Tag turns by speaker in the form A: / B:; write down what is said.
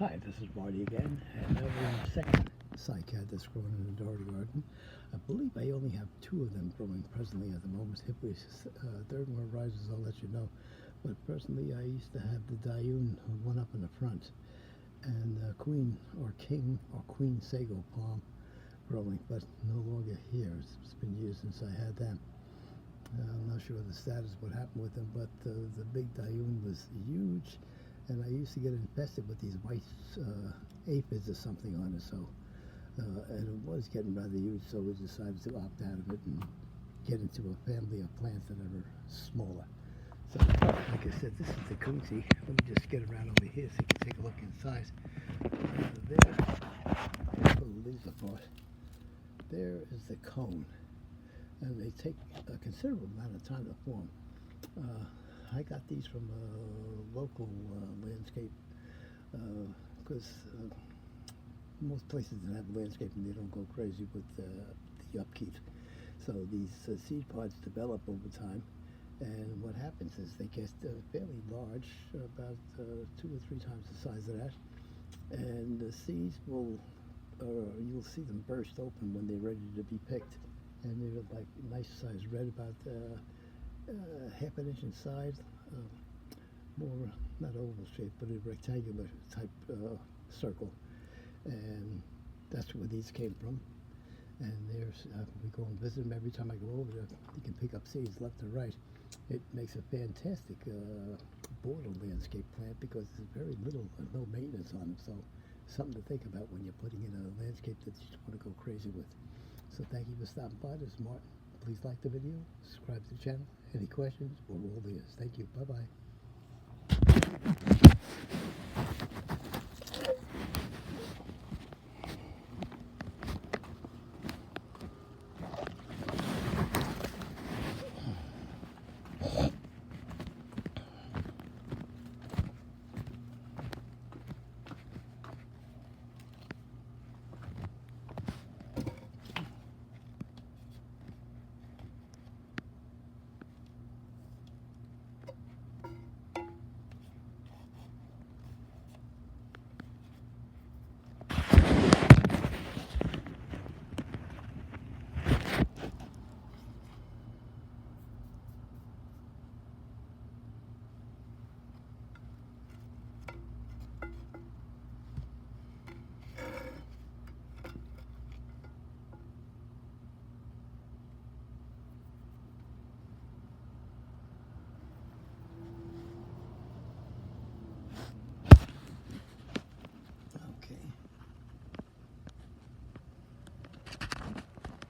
A: Hi, this is Marty again, and now we're in the second cycad that's growing in the Dougherty Garden. I believe I only have two of them growing presently at the moment. If the third one arises, I'll let you know. But presently, I used to have the Dayun one up in the front, and Queen or King or Queen Sago palm growing, but no longer here. It's been years since I had them. I'm not sure the status, what happened with them, but the big Dayun was huge, and I used to get infested with these white aphids or something on it, so and it was getting rather huge, so we decided to opt out of it and get into a family of plants that are smaller. So, like I said, this is the Coontie. Let me just get around over here so you can take a look inside. There, pull the leaves apart. There is the cone, and they take a considerable amount of time to form. I got these from a local landscape because most places that have landscaping, they don't go crazy with the upkeep. So these seed pods develop over time, and what happens is they get fairly large, about 2 or 3 times the size of that, and the seeds will, you'll see them burst open when they're ready to be picked, and they're like nice size red, about half an inch inside, more not oval shape, but a rectangular type circle, and that's where these came from. And there's we go and visit them every time I go over there. You can pick up seeds left and right. It makes a fantastic border landscape plant because there's very little, no maintenance on them. So something to think about when you're putting in a landscape that you don't want to go crazy with. So thank you for stopping by. This is Martin. Please like the video, subscribe to the channel. Any questions? We're all ears. Thank you. Bye-bye.